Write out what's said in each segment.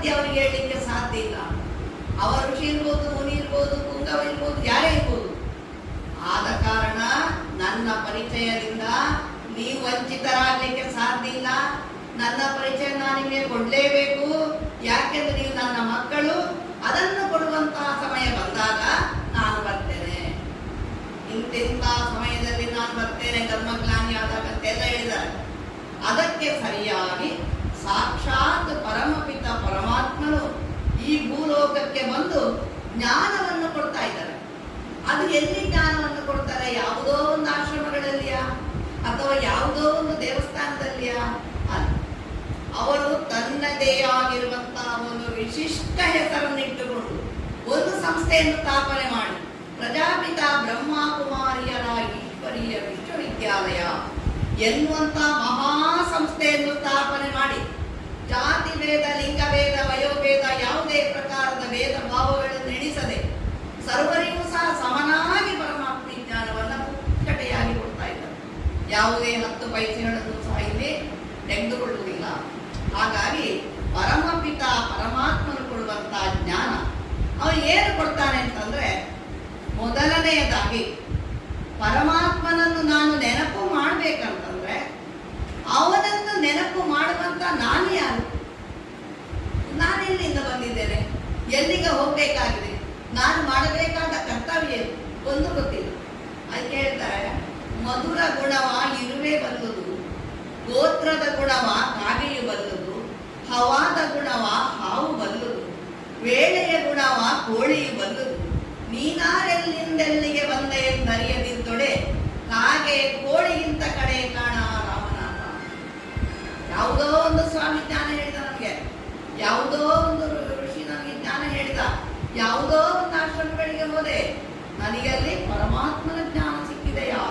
ಅಂತ್ಯ ಅವರಿಗೆ ಹೇಳಲಿಕ್ಕೆ ಸಾಧ್ಯ ಇಲ್ಲ. ಅವ ಋಷಿ ಇರ್ಬೋದು, ಮುನಿ ಇರ್ಬೋದು, ಪುಂಗವ ಇರ್ಬೋದು, ಯಾರೇ ಇರ್ಬೋದು. ಆದ ಕಾರಣ ನನ್ನ ಪರಿಚಯದಿಂದ ನೀವು ವಂಚಿತರಾಗಲಿಕ್ಕೆ ಸಾಧ್ಯ ಇಲ್ಲ. ನನ್ನ ಪರಿಚಯ ನಾನು ನಿಮಗೆ ಕೊಡಲೇಬೇಕು. ಯಾಕೆಂದ್ರೆ ನೀವು ನನ್ನ ಮಕ್ಕಳು. ಅದನ್ನು ಕೊಡುವಂತಹ ಸಮಯ ಬಂದಾಗ ನಾನು ಬರ್ತೇನೆ. ಇಂತಿಂತ ಸಮಯದಲ್ಲಿ ನಾನು ಬರ್ತೇನೆ, ಧರ್ಮಗ್ಲಾನಿ ಆದಾಗ ಅಂತೆಲ್ಲ ಹೇಳಿದ್ದಾರೆ. ಅದಕ್ಕೆ ಸರಿಯಾಗಿ ಸಾಕ್ಷಾತ್ ಪರಮಪಿತ ಪರಮಾತ್ಮನು ಈ ಭೂಲೋಕಕ್ಕೆ ಬಂದು ಜ್ಞಾನವನ್ನು ಕೊಡ್ತಾ ಇದ್ದಾರೆ. ಅದು ಎಲ್ಲಿ ಜ್ಞಾನವನ್ನು ಕೊಡ್ತಾರೆ? ಯಾವುದೋ ಒಂದು ಆಶ್ರಮಗಳಲ್ಲಿಯಾ ಅಥವಾ ಯಾವುದೋ ಒಂದು ದೇವಸ್ಥಾನದಲ್ಲಿಯಾ? ಅಲ್ಲ, ಅವರು ತನ್ನದೇ ಆಗಿರುವಂತಹ ಒಂದು ವಿಶಿಷ್ಟ ಹೆಸರನ್ನಿಟ್ಟುಕೊಂಡು ಒಂದು ಸಂಸ್ಥೆಯನ್ನು ಸ್ಥಾಪನೆ ಮಾಡಿ ಪ್ರಜಾಪಿತ ಬ್ರಹ್ಮಕುಮಾರಿಯರ ಈಶ್ವರೀಯ ವಿಶ್ವವಿದ್ಯಾಲಯ ಎನ್ನುವಂತ ಮಹಾ ಸಂಸ್ಥೆಯನ್ನು ಸ್ಥಾಪನೆ ಮಾಡಿ ಜಾತಿ ಭೇದ, ಲಿಂಗಭೇದ, ವಯೋಭೇದ, ಯಾವುದೇ ಪ್ರಕಾರದ ಭೇದ ಭಾವಗಳನ್ನು ಎಣಿಸದೆ ಸರ್ವರಿಗೂ ಸಹ ಸಮನಾಗಿ ಪರಮಾತ್ಮ ಜ್ಞಾನವನ್ನು ಪುಕ್ಕಟೆಯಾಗಿ ಕೊಡ್ತಾ ಇದ್ದಾರೆ. ಯಾವುದೇ 10 ಪೈಸೆಗಳನ್ನು ಸಹ ಇಲ್ಲಿ ತೆಗೆದುಕೊಳ್ಳುವುದಿಲ್ಲ. ಹಾಗಾಗಿ ಪರಮಪಿತ ಪರಮಾತ್ಮನು ಕೊಡುವಂತಹ ಜ್ಞಾನ ಅವನು ಏನು ಕೊಡ್ತಾನೆ ಅಂತಂದ್ರೆ, ಮೊದಲನೆಯದಾಗಿ ಪರಮಾತ್ಮನನ್ನು ನಾನು ನೆನಪು ಮಾಡ್ಬೇಕಂತಂದ್ರೆ ಅವನನ್ನು ನೆನಪು ಮಾಡುವಂತ ನಾನು ಯಾರು? ನಾನೆಲ್ಲಿಂದ ಬಂದಿದ್ದೇನೆ? ಎಲ್ಲಿಗೆ ಹೋಗ್ಬೇಕಾಗಿದೆ? ನಾನು ಮಾಡಬೇಕಾದ ಕರ್ತವ್ಯ ಒಂದು ಗೊತ್ತಿಲ್ಲ. ಅದಕ್ಕೆ ಹೇಳ್ತಾರೆ, ಮಧುರ ಗುಣವ ಇರುವೆ ಬಲ್ಲುದು, ಗೋತ್ರದ ಗುಣವ ಕಾಗೆಯು ಬಲ್ಲುದು, ಹವಾದ ಗುಣವ ಹಾವು ಬಲ್ಲುದು, ವೇಳೆಯ ಗುಣವ ಕೋಳಿಯು ಬಲ್ಲುದು, ನೀನಾರೆಲ್ಲಿಂದೆಲ್ಲಿಗೆ ಬಂದ ಎಂದರಿಯದಿದ್ದೊಡೆ ಕಾಗೆ ಕೋಳಿಗಿಂತ ಕಡೆ ಕಾಣ ರಾಮನಾಥ. ಯಾವುದೋ ಒಂದು ಸ್ವಾಮಿ ಜ್ಞಾನ ಹೇಳಿದ ನಮಗೆ, ಯಾವುದೋ ಒಂದು ಋಷಿ ನನಗೆ ಜ್ಞಾನ ಹೇಳಿದ, ಯಾವುದೋ ಒಂದು ಆಶ್ರಮಗಳಿಗೆ ಹೋದೆ, ನನಗೆ ಅಲ್ಲಿ ಪರಮಾತ್ಮನ ಜ್ಞಾನ ಸಿಕ್ಕಿದೆಯಾ?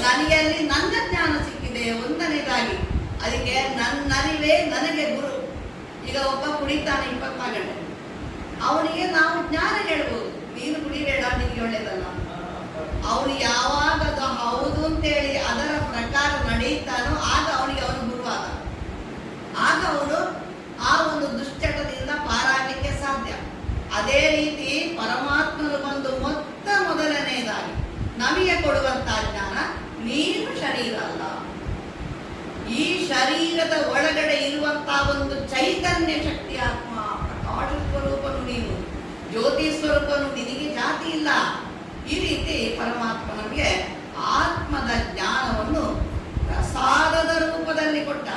ನನಗೆ ಅಲ್ಲಿ ನನ್ನ ಜ್ಞಾನ ಸಿಕ್ಕಿದೆಯಾ? ಒಂದನೇದಾಗಿ ಅದಕ್ಕೆ ನನ್ನರಿವೇ ನನಗೆ ಗುರು. ಈಗ ಒಬ್ಬ ಕುಡಿತಾನೆ 24 ಗಂಟೆ, ಅವನಿಗೆ ನಾವು ಜ್ಞಾನ ಹೇಳ್ಬೋದು, ನೀನು ಕುಡಿಬೇಡ, ನಿನಗೆ ಒಳ್ಳೇದಲ್ಲ. ಅವನು ಯಾವಾಗ ಅದು ಹೌದು ಅಂತೇಳಿ ಅದರ ಪ್ರಕಾರ ನಡೆಯುತ್ತಾನೋ ಆಗ ಅವನಿಗೆ ಅವನು ಗುರುವಾದ. ಆಗ ಅವನು ಆ ಒಂದು ದುಶ್ಚಟದಿಂದ ಪಾರಾಗಲಿಕ್ಕೆ ಸಾಧ್ಯ. ಅದೇ ರೀತಿ ಪರಮಾತ್ಮನು ಬಂದು ಮೊದಲನೆಯದಾಗಿ ನಮಗೆ ಕೊಡುವಂತಹ ಜ್ಞಾನ, ನೀನು ಶರೀರ ಅಲ್ಲ, ಈ ಶರೀರದ ಒಳಗಡೆ ಇರುವಂತಹ ಒಂದು ಚೈತನ್ಯ ಶಕ್ತಿ ಆತ್ಮ, ಪ್ರಕಾಶ ಸ್ವರೂಪನು ನೀನು, ಜ್ಯೋತಿ ಸ್ವರೂಪನು, ನಿನಗೆ ಜಾತಿ ಇಲ್ಲ. ಈ ರೀತಿ ಪರಮಾತ್ಮ ನಮಗೆ ಆತ್ಮದ ಜ್ಞಾನವನ್ನು ಪ್ರಸಾದದ ರೂಪದಲ್ಲಿ ಕೊಟ್ಟ.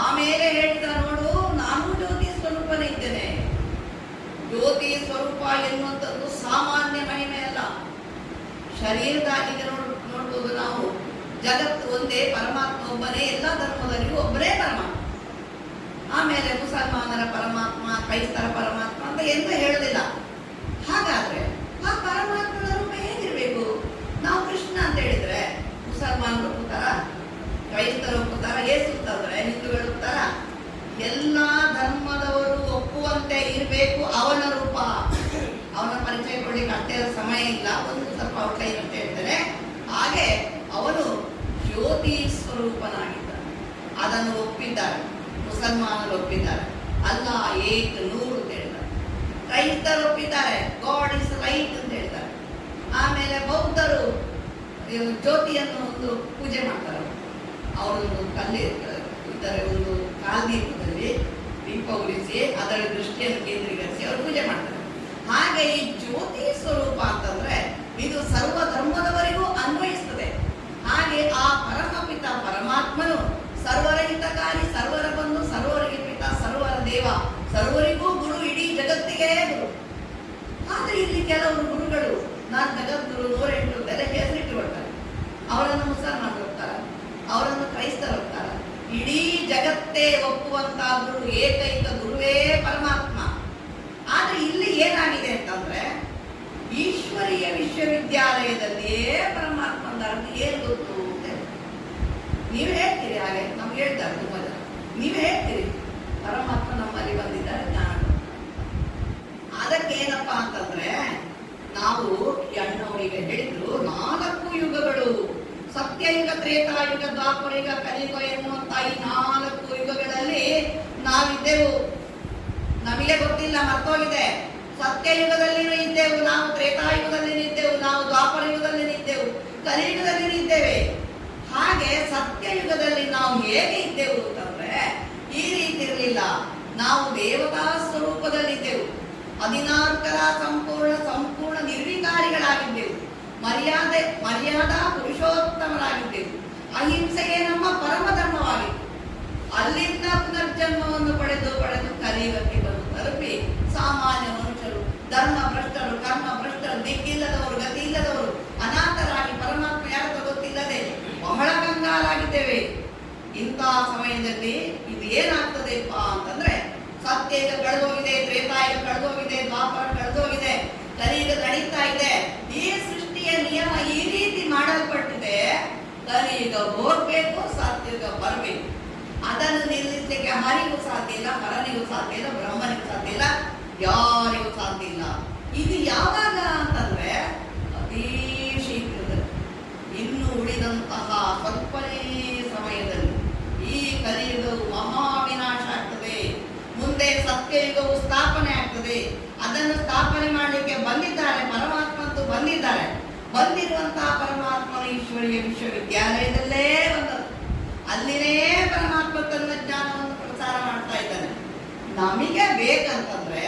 ಆಮೇಲೆ ಹೇಳಿದ, ನೋಡು ನಾನು ಜ್ಯೋತಿ ಸ್ವರೂಪನೇ ಇದ್ದೇನೆ. ಜ್ಯೋತಿ ಸ್ವರೂಪ ಎನ್ನುವಂಥದ್ದು ಸಾಮಾನ್ಯ ಮಹಿಮೆ ಅಲ್ಲ. ಶರೀರದಾಗಿ ನೋಡ್ಬೋದು ನಾವು, ಜಗತ್ತು ಒಂದೇ, ಪರಮಾತ್ಮ ಒಬ್ಬನೇ, ಎಲ್ಲ ಧರ್ಮದಲ್ಲಿಯೂ ಒಬ್ಬರೇ ಪರಮಾತ್ಮ. ಆಮೇಲೆ ಮುಸಲ್ಮಾನರ ಪರಮಾತ್ಮ, ಕ್ರೈಸ್ತರ ಪರಮಾತ್ಮ ಅಂತ ಎಂತ ಹೇಳಲಿಲ್ಲ. ಹಾಗಾದ್ರೆ ಆ ಪರಮಾತ್ಮನ ರೂಪ ಹೇಗಿರ್ಬೇಕು? ನಾವು ಕೃಷ್ಣ ಅಂತ ಹೇಳಿದ್ರೆ ಮುಸಲ್ಮಾನರು ಒಪ್ಪುತ್ತಾರ, ಕ್ರೈಸ್ತರು ಒಪ್ಪುತ್ತಾರ, ಯೇಸು ಅಂತಂದ್ರೆ ಹಿಂದೂಗಳು ಒಪ್ಪುತ್ತಾರ? ಎಲ್ಲಾ ಧರ್ಮದವರು ಒಪ್ಪುವಂತೆ ಇರಬೇಕು ಅವನ ರೂಪ. ಅವನ ಪರಿಚಯ ಕೊಡ್ಲಿಕ್ಕೆ ಅಷ್ಟೇ ಸಮಯ ಇಲ್ಲ, ಒಂದು ಸ್ವಲ್ಪ ಔಟ್ಲೈನ್ ಅಂತ ಹೇಳ್ತಾರೆ. ಹಾಗೆ ಅವನು ಜ್ಯೋತಿ ಸ್ವರೂಪನಾಗಿದ್ದಾನೆ. ಅದನ್ನು ಒಪ್ಪಿದ್ದಾರೆ, ಮುಸಲ್ಮಾನರು ಒಪ್ಪಿದ್ದಾರೆ. ಅಲ್ಲ ಏಕ್ ನೂರು ಅಂತ ಹೇಳ್ತಾರೆ. ಕ್ರೈಸ್ತರು ಒಪ್ಪಿದ್ದಾರೆ, ಗಾಡ್ ಇಸ್ ಲೈಟ್ ಅಂತ ಹೇಳ್ತಾರೆ. ಆಮೇಲೆ ಬೌದ್ಧರು ಜ್ಯೋತಿಯನ್ನು ಒಂದು ಪೂಜೆ ಮಾಡ್ತಾರೆ. ಅವರೊಂದು ಇದ್ದಾರೆ, ಒಂದು ಕಾಲ್ದೀಪದಲ್ಲಿ ದೀಪ ಉರಿಸಿ ಅದರ ದೃಷ್ಟಿಯನ್ನು ಕೇಂದ್ರೀಕರಿಸಿ ಅವರು ಪೂಜೆ ಮಾಡ್ತಾರೆ. ಹಾಗೆ ಈ ಜ್ಯೋತಿ ಸ್ವರೂಪ ಅಂತಂದ್ರೆ ಇದು ಸರ್ವ ಧರ್ಮದವರಿಗೂ ಅನ್ವಯಿಸ್ತದೆ. ಹಾಗೆ ಆ ಪರಮಪಿತ ಪರಮಾತ್ಮನು ಸರ್ವರ ಹಿತಕಾರಿ, ಸರ್ವರ ಬಂಧು, ಸರ್ವರಿಗೆ ಪಿತ, ಸರ್ವರ ದೇವ, ಸರ್ವರಿಗೂ ಗುರು, ಇಡೀ ಜಗತ್ತಿಗೆ ಗುರು. ಆದ್ರೆ ಇಲ್ಲಿ ಕೆಲವರು ಗುರುಗಳು ನಾನು ಜಗದ್ಗುರು 108 ಅಂತೆಲ್ಲ ಹೆಸರಿಟ್ಟುಕೊಳ್ತಾರೆ. ಅವರನ್ನು ಮುಸಲ್ಮಾನರು ಹೋಗ್ತಾರೆ, ಅವರನ್ನು ಕ್ರೈಸ್ತರು ಹೋಗ್ತಾರೆ. ಇಡೀ ಜಗತ್ತೇ ಒಪ್ಪುವಂತಹ ಗುರು, ಏಕೈಕ ಗುರುವೇ ಪರಮಾತ್ಮ. ಆದ್ರೆ ಇಲ್ಲಿ ಏನಾಗಿದೆ ಅಂತಂದ್ರೆ, ಈಶ್ವರೀಯ ವಿಶ್ವವಿದ್ಯಾಲಯದಲ್ಲಿಯೇ ಪರಮಾತ್ಮ ಅಂದಾರ ಏನು ಗೊತ್ತು ಅಂತ ನೀವು ಹೇಳ್ತೀರಿ. ಹಾಗೆ ನಮ್ಗೆ ಹೇಳ್ತಾರೆ ತುಂಬ ಜನ, ನೀವೇ ಹೇಳ್ತೀರಿ ಪರಮಾತ್ಮ ನಮ್ಮಲ್ಲಿ ಬಂದಿದ್ದಾರೆ ಜ್ಞಾನ. ಅದಕ್ಕೇನಪ್ಪ ಅಂತಂದ್ರೆ, ನಾವು ಅಣ್ಣವರಿಗೆ ಹೇಳಿದ್ರು 4 ಯುಗಗಳು, ಸತ್ಯಯುಗ, ತ್ರೇತಾಯುಗ, ದ್ವಾಪರಯುಗ, ಕಲಿಯುಗ ಎನ್ನುವಂತ ಈ 4 ಯುಗಗಳಲ್ಲಿ ನಾವಿದ್ದೆವು. ನಮಗೆ ಗೊತ್ತಿಲ್ಲ, ಮರ್ತೋಗಿದೆ. ಸತ್ಯಯುಗದಲ್ಲಿ ಇದ್ದೆವು ನಾವು, ತ್ರೇತಾಯುಗದಲ್ಲಿ ಇದ್ದೆವು ನಾವು, ದ್ವಾಪರ ಯುಗದಲ್ಲಿ ಇದ್ದೆವು, ಕಲಿಯುಗದಲ್ಲಿ ಇದ್ದೇವೆ. ಹಾಗೆ ಸತ್ಯಯುಗದಲ್ಲಿ ನಾವು ಹೇಗೆ ಇದ್ದೆವು ಅಂತಂದ್ರೆ ಈ ರೀತಿ ಇರಲಿಲ್ಲ. ನಾವು ದೇವತಾ ಸ್ವರೂಪದಲ್ಲಿದ್ದೆವು, 16 ಕಲಾ ಸಂಪೂರ್ಣ ನಿರ್ವಿಕಾರಿಗಳಾಗಿದ್ದೆವು, ಮರ್ಯಾದಾ ಪುರುಷೋತ್ತಮರಾಗಿದ್ದೆವು. ಅಹಿಂಸೆಯೇ ನಮ್ಮ ಪರಮ ಧರ್ಮವಾಗಿತ್ತು. ಅಲ್ಲಿಂದ ಪುನರ್ಜನ್ಮವನ್ನು ಪಡೆದು ಕಲಿಯುಗಕ್ಕೆ ಬಂದು ತಲುಪಿ ಸಾಮಾನ್ಯ ಮನುಷ್ಯರು, ಧರ್ಮ ಭ್ರಷ್ಟರು, ಕರ್ಮ ಭ್ರಷ್ಟರು, ದಿಕ್ಕಿಲ್ಲದವರು, ಗತಿ ಇಲ್ಲದವರು, ಅನಾಥರಾಗಿ ಪರಮಾತ್ಮ ಯಾರು ಗೊತ್ತಿಲ್ಲದೆ ಬಹಳ ಕಂಗಾಲಾಗಿದ್ದೇವೆ. ಇಂತಹ ಸಮಯದಲ್ಲಿ ಇದು ಏನಾಗ್ತದೆಪ್ಪ ಅಂತಂದ್ರೆ ಸತ್ಯಯುಗ ಕಳೆದೋಗಿದೆ, ತ್ರೇತಾಯುಗ ಕಳೆದೋಗಿದೆ, ದ್ವಾಪರ ಕಳೆದೋಗಿದೆ, ಕಲಿಯುಗ ನಡೀತಾ ಇದೆ. ಈ ಸೃಷ್ಟಿಯ ನಿಯಮ ಈ ರೀತಿ ಮಾಡಲ್ಪಟ್ಟಿದೆ. ಕಲಿಯುಗ ಹೋಗ್ಬೇಕು, ಸತ್ಯಯುಗ ಬರಬೇಕು. ಅದನ್ನು ನಿಲ್ಲಿಸಲಿಕ್ಕೆ ಹರಿಗೂ ಸಾಧ್ಯ ಇಲ್ಲ, ಹರನಿಗೂ ಸಾಧ್ಯ ಇಲ್ಲ, ಬ್ರಹ್ಮನಿಗೂ ಸಾಧ್ಯ ಇಲ್ಲ, ಯಾರಿಗೂ ಸಾಧ್ಯ ಇಲ್ಲ. ಇದು ಯಾವಾಗ ಅಂತಂದ್ರೆ ಅತೀ ಶೀಘ್ರದಲ್ಲಿ, ಇನ್ನು ಉಳಿದಂತಹ ಸ್ವಲ್ಪನೇ ಸಮಯದಲ್ಲಿ ಈ ಕಲಿಯುಗವು ಮಹಾವಿನಾಶ ಆಗ್ತದೆ. ಮುಂದೆ ಸತ್ಯಯುಗವು ಸ್ಥಾಪನೆ ಆಗ್ತದೆ. ಅದನ್ನು ಸ್ಥಾಪನೆ ಮಾಡಲಿಕ್ಕೆ ಬಂದಿದ್ದಾರೆ ಪರಮಾತ್ಮ ಅಂತೂ ಬಂದಿದ್ದಾರೆ. ಬಂದಿರುವಂತಹ ಪರಮಾತ್ಮನ ಈಶ್ವರೀಯ ವಿಶ್ವವಿದ್ಯಾಲಯದಲ್ಲೇ ಬಂದದ್ದು. ಅಲ್ಲಿನೇ ಪರಮಾತ್ಮ ತನ್ನ ಜ್ಞಾನವನ್ನು ಪ್ರಸಾರ ಮಾಡ್ತಾ ಇದ್ದಾನೆ. ನಮಗೆ ಬೇಕಂತಂದ್ರೆ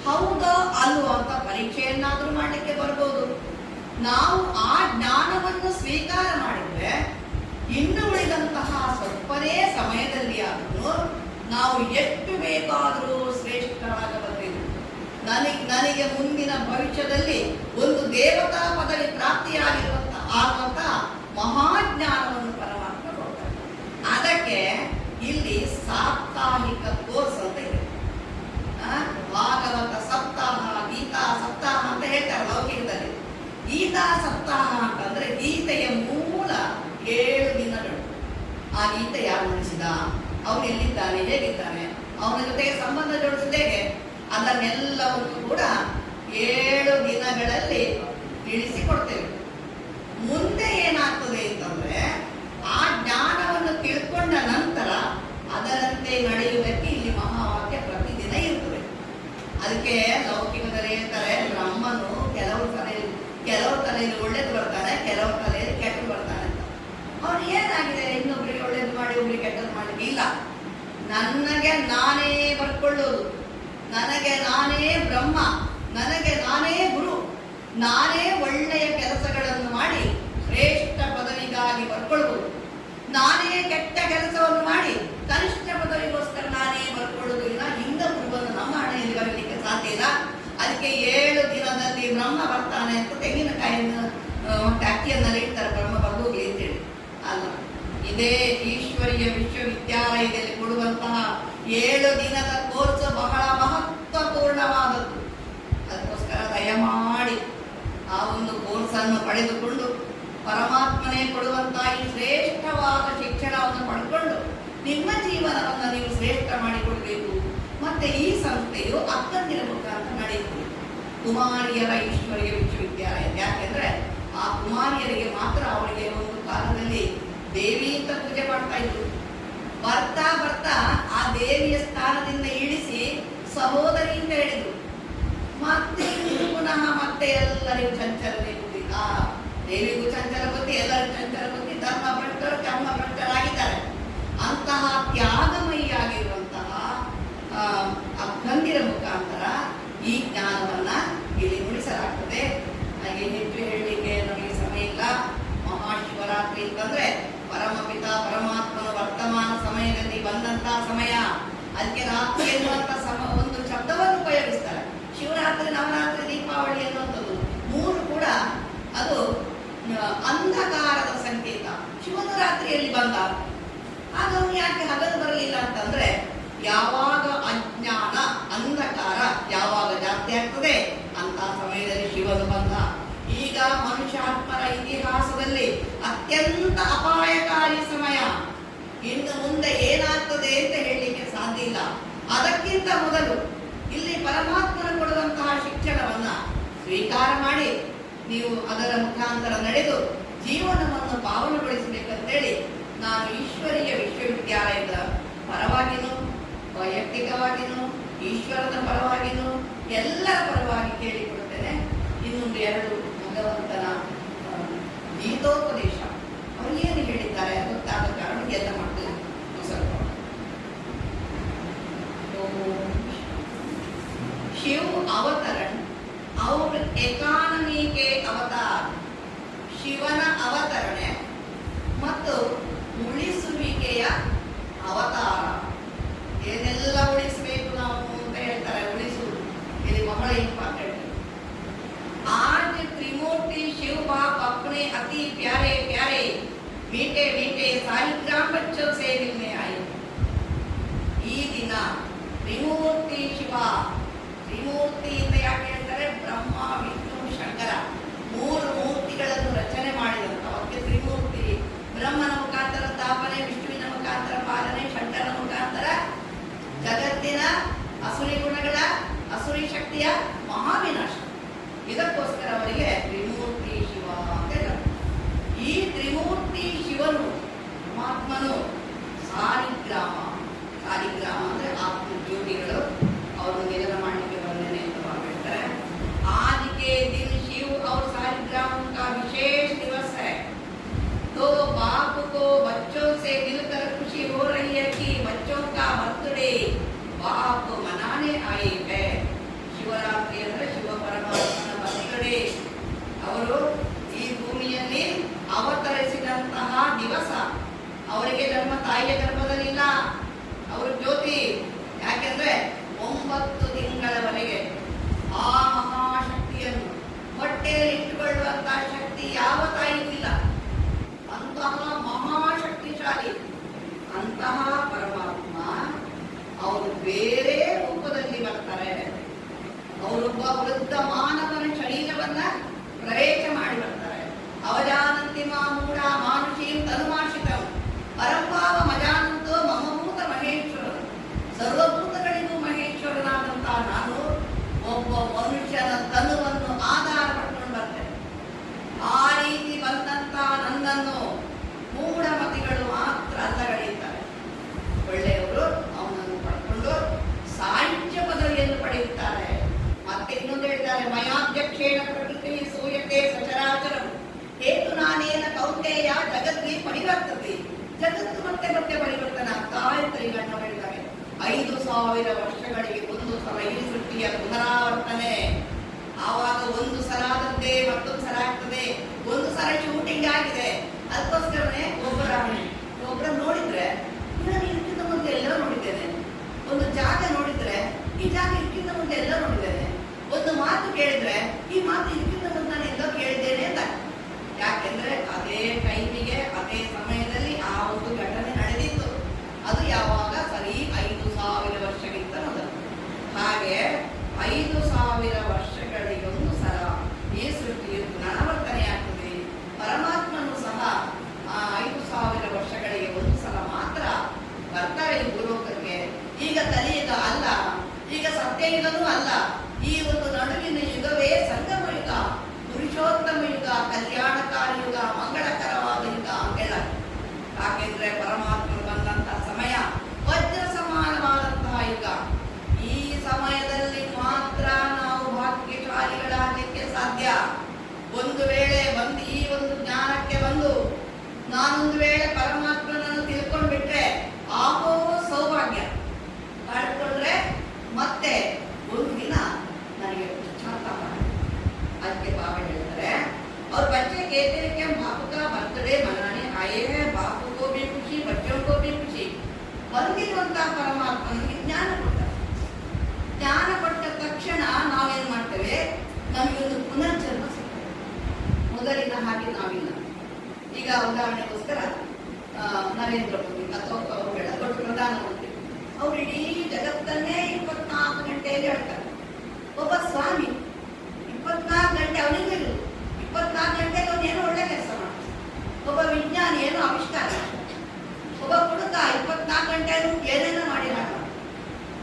ಹೌದೋ ಅಲ್ವೋ ಅಂತ ಪರೀಕ್ಷೆಯನ್ನಾದ್ರೂ ಮಾಡಲಿಕ್ಕೆ ಬರ್ಬೋದು. ನಾವು ಆ ಜ್ಞಾನವನ್ನು ಸ್ವೀಕಾರ ಮಾಡಿದ್ರೆ ಇನ್ನು ಉಳಿದಂತಹ ಸ್ವಲ್ಪನೇ ಸಮಯದಲ್ಲಿ ಆದರೂ ನಾವು ಎಷ್ಟು ಬೇಕಾದರೂ ಶ್ರೇಷ್ಠರಾಗಬಲ್ಲೆವು. ನನಗೆ ಮುಂದಿನ ಭವಿಷ್ಯದಲ್ಲಿ ಒಂದು ದೇವತಾ ಪದವಿ ಪ್ರಾಪ್ತಿಯಾಗಿರುವಂತ ಮಹಾಜ್ಞಾನವನ್ನು ಪರಮಾತ್ಮ ಕೊಡ್ತಾರೆ. ಅದಕ್ಕೆ ಇಲ್ಲಿ ಸಾಪ್ತಾಹಿಕ ಕೋರ್ಸ್ ಅಂತ ಇದೆ. ಭಾಗವತ ಸಪ್ತಾಹ, ಗೀತಾ ಸಪ್ತಾಹ ಅಂತ ಹೇಳ್ತಾರೆ ಲೌಕಿಕದಲ್ಲಿ. ಗೀತಾ ಸಪ್ತಾಹ ಅಂತಂದ್ರೆ ಗೀತೆಯ ಮೂಲ 7 ದಿನಗಳು. ಆ ಗೀತೆ ಯಾರು ನಡೆಸಿದ, ಅವನು ಎಲ್ಲಿದ್ದಾನೆ, ಹೇಗಿದ್ದಾನೆ, ಅವನ ಜೊತೆಗೆ ಸಂಬಂಧ ಜೋಡಿಸಿದ ಹೇಗೆ, ಅದನ್ನೆಲ್ಲವನ್ನು ಕೂಡ 7 ದಿನಗಳಲ್ಲಿ ತಿಳಿಸಿಕೊಡ್ತೇವೆ. ಮುಂದೆ ಏನಾಗ್ತದೆ ಅಂತಂದ್ರೆ ಆ ಜ್ಞಾನವನ್ನು ತಿಳ್ಕೊಂಡ ನಂತರ ಅದರಂತೆ ನಡೆಯುವುದಕ್ಕೆ ಇಲ್ಲಿ ಮಹಾವಾಕ್ಯ ಪ್ರತಿದಿನ ಇರ್ತದೆ. ಅದಕ್ಕೆ ಲೌಕಿಕದಲ್ಲಿ ಹೇಳ್ತಾರೆ, ಬ್ರಹ್ಮನು ಕೆಲವ್ರ ತಲೆಯಲ್ಲಿ ಒಳ್ಳೇದು ಬರ್ತಾನೆ, ಕೆಲವ್ರ ತಲೆಯಲ್ಲಿ ಕೆಟ್ಟದ್ದು ಬರ್ತಾನೆ ಅಂತ. ಅವ್ರು ಏನಾಗಿದೆ, ಇನ್ನೊಬ್ರಿಗೆ ಒಳ್ಳೇದು ಮಾಡಿ ಒಬ್ರಿಗೆ ಕೆಟ್ಟದ್ದು ಮಾಡಲಿಕ್ಕೆ ಇಲ್ಲ. ನನಗೆ ನಾನೇ ಬರ್ಕೊಳ್ಳೋದು, ನನಗೆ ನಾನೇ ಬ್ರಹ್ಮ, ನನಗೆ ನಾನೇ ಗುರು, ನಾನೇ ಒಳ್ಳೆಯ ಕೆಲಸಗಳನ್ನು ಮಾಡಿ ಶ್ರೇಷ್ಠ ಪದವಿಗಾಗಿ ಬರ್ಕೊಳ್ಬಹುದು. ನಾನೇ ಕೆಟ್ಟ ಕೆಲಸವನ್ನು ಮಾಡಿ ಕನಿಷ್ಠ ಪದವಿಗೋಸ್ಕರ ನಾನೇ ಬರ್ಕೊಳ್ಳೋದು ಇಲ್ಲ. ಇನ್ನೊಬ್ಬರು ನಮ್ಮ ಹಣೆಯಲ್ಲಿ ಬರಲಿಕ್ಕೆ ಸಾಧ್ಯ ಇಲ್ಲ. ಅದಕ್ಕೆ 7 ದಿನದಲ್ಲಿ ಬ್ರಹ್ಮ ಬರ್ತಾನೆ ಅಂತ ತೆಂಗಿನಕಾಯಿಯನ್ನು ಅಕ್ಕಿಯನ್ನೆಲ್ಲ ಇಡ್ತಾರೆ, ಬ್ರಹ್ಮ ಬರ್ದೋಗ್ಲಿ ಅಂತೇಳಿ ಅಲ್ಲ. ಇದೇ ಈಶ್ವರೀಯ ವಿಶ್ವವಿದ್ಯಾಲಯದಲ್ಲಿ ಕೊಡುವಂತಹ 7 ದಿನದ ಕೋರ್ಸ್ ಬಹಳ ಮಹತ್ವಪೂರ್ಣವಾದದ್ದು. ಅದಕ್ಕೋಸ್ಕರ ದಯಮಾಡಿ ಆ ಒಂದು ಕೋರ್ಸ್ ಅನ್ನು ಪಡೆದುಕೊಂಡು ಪರಮಾತ್ಮನೇ ಕೊಡುವಂತಹ ಈ ಶ್ರೇಷ್ಠವಾದ ಶಿಕ್ಷಣವನ್ನು ಪಡ್ಕೊಂಡು ನಿಮ್ಮ ಜೀವನವನ್ನು ನೀವು ಶ್ರೇಷ್ಠ ಮಾಡಿಕೊಡ್ಬೇಕು. ಮತ್ತೆ ಈ ಸಂಸ್ಥೆಯು ಅಕ್ಕಂದಿರ ಮುಖಾಂತರ ನಡೆಯುತ್ತದೆ, ಕುಮಾರಿಯರ ಈಶ್ವರೀಯ ವಿಶ್ವವಿದ್ಯಾಲಯ. ಯಾಕೆಂದ್ರೆ ಆ ಕುಮಾರಿಯರಿಗೆ ಮಾತ್ರ ಅವರಿಗೆ ಒಂದು ಕಾಲದಲ್ಲಿ ದೇವಿ ಅಂತ ಪೂಜೆ ಮಾಡ್ತಾ ಇದ್ರು. ಬರ್ತಾ ಬರ್ತಾ ಆ ದೇವಿಯ ಸ್ಥಾನದಿಂದ ಇಳಿಸಿ ಸಹೋದರಿ ಅಂತ ಹೇಳಿದ್ರು. ಮತ್ತೆ ಪುನಃ ಮತ್ತೆ ಎಲ್ಲರಿಗೂ ಚಂಚಲತೆ ಬುದ್ಧಿ, ಆ ದೇವಿಗೂ ಚಂಚಲ ಬುದ್ಧಿ, ಎಲ್ಲರಿಗೂ ಚಂಚಲ ಬುದ್ಧಿ, ಧರ್ಮ ಭ್ರಷ್ಟರು ಕರ್ಮ ಭ್ರಷ್ಟರಾಗಿದ್ದಾರೆ. ಅಂತಹ ತ್ಯಾಗಮಯಿಯಾಗಿರುವಂತಹ ಅಕ್ಕಂದಿರ ಮುಖಾಂತರ ಈ ಜ್ಞಾನವನ್ನ ಇಲ್ಲಿ ಉಳಿಸಲಾಗ್ತದೆ. ಹಾಗೆ ಹೆಚ್ಚು ಹೇಳಲಿಕ್ಕೆ ನಮಗೆ ಸಮಯ ಇಲ್ಲ. ಮಹಾಶಿವರಾತ್ರಿ ಅಂತಂದ್ರೆ ಪರಮಪಿತ ಪರಮಾತ್ಮನ ವರ್ತಮಾನ ಸಮಯದಲ್ಲಿ ಬಂದಂತಹ ಸಮಯ. ಅದಕ್ಕೆ ರಾತ್ರಿ ಎನ್ನುವಂತ ಒಂದು ಶಬ್ದವನ್ನು ಉಪಯೋಗಿಸ್ತಾರೆ. ಶಿವರಾತ್ರಿ, ನವರಾತ್ರಿ, ದೀಪಾವಳಿ ಎನ್ನುವಂಥದ್ದು 3 ಕೂಡ ಅದು ಅಂಧಕಾರದ ಸಂಕೇತ. ಶಿವನು ರಾತ್ರಿಯಲ್ಲಿ ಬಂದ, ಆಗ ಅವನು ಯಾಕೆ ಹಗಲು ಬರಲಿಲ್ಲ ಅಂತಂದ್ರೆ ಯಾವಾಗ ಅಜ್ಞಾನ ಅಂಧಕಾರ ಯಾವಾಗ ಜಾಸ್ತಿ ಆಗ್ತದೆ ಅಂತ ಸಮಯದಲ್ಲಿ ಶಿವನು ಬಂದ. ಈಗ ಮನುಷ್ಯಾತ್ಮರ ಇತಿಹಾಸದಲ್ಲಿ ಅತ್ಯಂತ ಅಪಾಯಕಾರಿ ಸಮಯ. ಇನ್ನು ಮುಂದೆ ಏನಾಗ್ತದೆ ಅಂತ ಹೇಳಲಿಕ್ಕೆ ಸಾಧ್ಯ ಇಲ್ಲ. ಅದಕ್ಕಿಂತ ಮೊದಲು ಇಲ್ಲಿ ಪರಮಾತ್ಮನ ಕೊಡುವಂತಹ ಶಿಕ್ಷಣವನ್ನ ಸ್ವೀಕಾರ ಮಾಡಿ ನೀವು ಅದರ ಮುಖಾಂತರ ನಡೆದು ಜೀವನವನ್ನು ಪಾವನಗೊಳಿಸಬೇಕಂತೇಳಿ ನಾನು ಈಶ್ವರೀಯ ವಿಶ್ವವಿದ್ಯಾಲಯದ ಪರವಾಗಿನೂ ವೈಯಕ್ತಿಕವಾಗಿನೂ ಈಶ್ವರನ ಪರವಾಗಿನೂ ಎಲ್ಲರ ಪರವಾಗಿ ಕೇಳಿಕೊಡ್ತೇನೆ. ಇನ್ನೊಂದು 2 ಭಗವಂತನ ಗೀತೋಪದೇಶ ಅವರು ಏನು ಹೇಳಿದ್ದಾರೆ ಗೊತ್ತಾದ ಕಾರಣ ಎಲ್ಲ ಮಾಡ್ತೇನೆ ಸ್ವಲ್ಪ. शिव अवतरण और एकानमी के अवतार ಶಿವನ ಅವತರಣೆ ಮತ್ತು ಉಳಿಸುವಿಕೆಯ ಅವತಾರ. ಏನೆಲ್ಲ ಉಳಿಸಬೇಕು ನಾವು ಅಂತ ಹೇಳ್ತಾರೆ, ಉಳಿಸುವುದು ಇದು ಬಹಳ ಇಂಪಾರ್ಟೆಂಟ್. आज त्रिमूर्ति शिव बाप अपने अति प्यारे प्यारे मीठे मीठे सालिग्राम बच्चों से मिलने आए. ಈ ದಿನ ತ್ರಿಮೂರ್ತಿ ಶಿವ, ತ್ರಿಮೂರ್ತಿ ಅಂತ ಯಾಕೆ ಹೇಳ್ತಾರೆ? ಬ್ರಹ್ಮ ವಿಷ್ಣು ಶಂಕರ 3 ಮೂರ್ತಿಗಳನ್ನು ರಚನೆ ಮಾಡಿದಂತ ಅವಕ್ಕೆ ತ್ರಿಮೂರ್ತಿ. ಬ್ರಹ್ಮನ ಮುಖಾಂತರ ಸ್ಥಾಪನೆ, ವಿಷ್ಣುವಿನ ಮುಖಾಂತರ ಪಾಲನೆ, ಶಂಕರನ ಮುಖಾಂತರ ಜಗತ್ತಿನ ಅಸುರಿ ಗುಣಗಳ ಅಸುರಿ ಶಕ್ತಿಯ ಮಹಾವಿನಾಶ. ಇದಕ್ಕೋಸ್ಕರ ಅವರಿಗೆ ತ್ರಿಮೂರ್ತಿ ಶಿವ ಅಂತ ಹೇಳ್ತಾರೆ. ಈ ತ್ರಿಮೂರ್ತಿ ಶಿವನು ಪರಮಾತ್ಮನು ಸಾಲಿಗ್ರಾಮ, ಸಾಲಿಗ್ರಾಮ ಅಂದ್ರೆ ಆತ್ಮ ಜ್ಯೋತಿಗಳು, ಅವರು ನಿಧನ ಮಾಡಲಿಕ್ಕೆ ಬಂದೇನೆ ಅಂತ ಹೇಳ್ತಾರೆ. आज के दिन शिव और सालिग्राम का विशेष दिवस है, तो बाप को बच्चों से मिलकर खुशी हो रही है कि बच्चों का बर्थडे बाप मनाने आए हैं. ಶಿವರಾತ್ರಿ ಅಂದ್ರೆ ಶಿವ ಪರಮಾತ್ಮನ ಬರ್ತಡೇ. ಅವರು ಈ ಭೂಮಿಯಲ್ಲಿ ಅವತರಿಸಿದಂತಹ ದಿವಸ. ಅವರಿಗೆ ಜನ್ಮ ತಾಯಿಯ ಗರ್ಭದಲ್ಲಿಲ್ಲ, ಅವರು ಜ್ಯೋತಿ. ಯಾಕೆಂದ್ರೆ 9 ತಿಂಗಳವರೆಗೆ ಆ ಮಹಾಶಕ್ತಿಯನ್ನು ಹೊಟ್ಟೆಯಲ್ಲಿ ಇಟ್ಟುಕೊಳ್ಳುವಂತಹ ಶಕ್ತಿ ಯಾವ ತಾಯಿಗಿಲ್ಲ. ಅಂತಹ ಮಹಾಶಕ್ತಿಶಾಲಿ ಅಂತಹ ಪರಮಾತ್ಮ ಅವರು ಬೇರೆ ರೂಪದಲ್ಲಿ ಬರ್ತಾರೆ. ಅವರೊಬ್ಬ ವೃದ್ಧ ಮಾನವನ ಶರೀರವನ್ನ ಪ್ರವೇಶ ಮಾಡಿ ಬರ್ತಾರೆ. ಅವಜಾನಂತಿ ಮೂಢ ಮಾನುಷೀಂ ತನುಮಾಶಿತಂ ಪರಂಭಾವ ಮಜಾನಂತೋ ಮಮಭೂತ ಮಹೇಶ್ವರ. ಸರ್ವಭೂತಗಳಿಗೂ ಮಹೇಶ್ವರನಾದಂತಹ ನಾನು ಒಬ್ಬ ಮನುಷ್ಯನ ತನುವನ್ನು ಆಧಾರ ಪಡ್ಕೊಂಡು ಬರ್ತೇನೆ. ಆ ರೀತಿ ಬಂದಂತಹ ನನ್ನನ್ನು ಮೂಢಮತಿಗಳು ಮಾತ್ರ ಅಲ್ಲಗಳೆಯುತ್ತಾರೆ. ಒಳ್ಳೆಯವರು ಅವನನ್ನು ಪಡ್ಕೊಂಡು ಸಾಹಿತ್ಯ ಪದವಿಯನ್ನು ಪಡೆಯುತ್ತಾರೆ. ಮತ್ತೆ ಇನ್ನೊಂದು ಹೇಳಿದ್ದಾರೆ, ಮಯಾಧ್ಯಕ್ಷೇಣ ಪ್ರಕೃತಿ ಸೂಯತೆ ಸಚರಾಚರಂ ಹೇತು ನಾನೇನ ಕೌಂತೆಯ ಜಗತ್ತಿ ಪರಿವರ್ತತೆ. ಜಗತ್ತು ಮತ್ತೆ ಮತ್ತೆ ಪರಿವರ್ತನೆ ಆಗ್ತಾ ಇರ್ತಾರೆ. ಈಗ ನಾವು ಹೇಳಿದ್ದಾರೆ 5000 ವರ್ಷಗಳಿಗೆ ಒಂದು ಸಲ ಈ ಸೃಷ್ಟಿಯ ಪುನರಾವರ್ತನೆ. ಆವಾಗ ಒಂದು ಸಲ ಆದಂತೆ ಮತ್ತೊಂದು ಸಲ ಆಗ್ತದೆ. ಒಂದು ಸಲ ಶೂಟಿಂಗ್ ಆಗಿದೆ, ಅದಕ್ಕೋಸ್ಕರನೇ ಒಬ್ಬರ ನೋಡಿದ್ರೆ ನಾನು ಇದಕ್ಕಿಂತ ಮುಂದೆ ಎಲ್ಲ ನೋಡಿದ್ದೇನೆ. ಒಂದು ಜಾಗ ನೋಡಿದ್ರೆ ಈ ಜಾಗ ಇದಕ್ಕಿಂತ ಮುಂದೆ ಎಲ್ಲ ನೋಡಿದ್ದೇನೆ. ಒಂದು ಮಾತು ಕೇಳಿದ್ರೆ ಈ ಮಾತು ಇದಕ್ಕಿಂತ ಮುಂದೆ ನಾನು ಎಲ್ಲೋ ಕೇಳಿದ್ದೇನೆ ಅಂತ. ಯಾಕೆಂದ್ರೆ ಅದೇ ಟೈಮಿಗೆ ಅದೇ ಸಮಯದಲ್ಲಿ ಆ ಒಂದು ಘಟನೆ ನಡೆದಿತ್ತು. ಅದು ಯಾವಾಗ? ಸರಿ 5000 ವರ್ಷಕ್ಕಿಂತ ಮೊದಲು. ಹಾಗೆ 5000 ವರ್ಷಗಳಿಗೊಂದು ಸಲ ಈ ಸೃಷ್ಟಿಯು ಪುನರಾವರ್ತನೆಯಾಗ್ತದೆ. ಪರಮಾತ್ಮನು ಸಹ 5000 ವರ್ಷಗಳಿಗೆ ಒಂದು ಸಲ ಮಾತ್ರ ಬರ್ತಾರೆ ಈ ಭೂಲೋಕಕ್ಕೆ. ಈಗ ಕಲಿಯುಗ ಅಲ್ಲ, ಈಗ ಸತ್ಯಯುಗನೂ ಅಲ್ಲ. ಈ ಒಂದು ನಡುವಿನ ಯುಗವೇ ಸಂಗಮ ಯುಗ, ಪುರುಷೋತ್ತಮ ಯುಗ, ಕಲ್ಯಾಣಕಾರಿ ಯುಗ, ಮಂಗಳಕರವಾದ ಯುಗ ಅಂತೆಲ್ಲ. ಯಾಕೆಂದ್ರೆ ಪರಮಾತ್ಮನು ಬಂದಂತಹ ಸಮಯ ವಜ್ರ ಸಮಾನವಾದಂತಹ ಯುಗ. ಈ ಸಮಯದಲ್ಲಿ ಮಾತ್ರ ನಾವು ಭಾಗ್ಯಶಾಲಿಗಳಾಗಲಿಕ್ಕೆ ಸಾಧ್ಯ. ಒಂದು ವೇಳೆ ಬಂದು ಈ ಒಂದು ಜ್ಞಾನಕ್ಕೆ ಬಂದು ನಾನೊಂದು ವೇಳೆ ಪರಮಾತ್ಮನನ್ನು ತಿಳ್ಕೊಂಡು ಬಿಟ್ರೆ ಆಗೋ ಸೌಭಾಗ್ಯ. ಕಳ್ಕೊಂಡ್ರೆ ಮತ್ತೆ ಒಂದು ದಿನ ನನಗೆ ಪಶ್ಚಾತ್ತಾಪ. ಅದಕ್ಕೆ ಬಾಬಾ ಹೇಳ್ತಾರೆ, और बच्चे कहते हैं कि हम बापू का बर्थडे मनाने आए हैं, बापू को भी खुशी, बच्चों को भी खुशी. ಬಂದಿರುವಂತಹ ಪರಮಾತ್ಮ ನಮಗೆ ಜ್ಞಾನ ಕೊಡ್ತಾರೆ. ಜ್ಞಾನ ಕೊಟ್ಟ ತಕ್ಷಣ ನಾವೇನ್ ಮಾಡ್ತೇವೆ? ನಮಗೊಂದು ಪುನರ್ಜನ್ಮ ಸಿಗ್ತದೆ. ಮೊದಲಿನ ಹಾಗೆ ನಾವಿಲ್ಲ. ಈಗ ಉದಾಹರಣೆಗೋಸ್ಕರ ನರೇಂದ್ರ ಮೋದಿ ಅಥವಾ ಅವರುಗಳ ದೊಡ್ಡ ಪ್ರಧಾನಮಂತ್ರಿ, ಅವರು ಇಡೀ ಜಗತ್ತನ್ನೇ 24 ಗಂಟೆಯಲ್ಲಿ ಹೇಳ್ತಾರೆ. ಒಬ್ಬ ಸ್ವಾಮಿ 24 ಗಂಟೆ ಅವನಿಗೆ 24 ಗಂಟೆಗೆ ಅವನು ಏನೋ ಒಳ್ಳೆ ಕೆಲಸ ಮಾಡ್ತಾನೆ. ಒಬ್ಬ ವಿಜ್ಞಾನಿ ಏನೋ ಆವಿಷ್ಕಾರ, ಒಬ್ಬ ಹುಡುಗ 24 ಗಂಟೆ ಏನೇನೋ ಮಾಡಿ ಹಾಕ.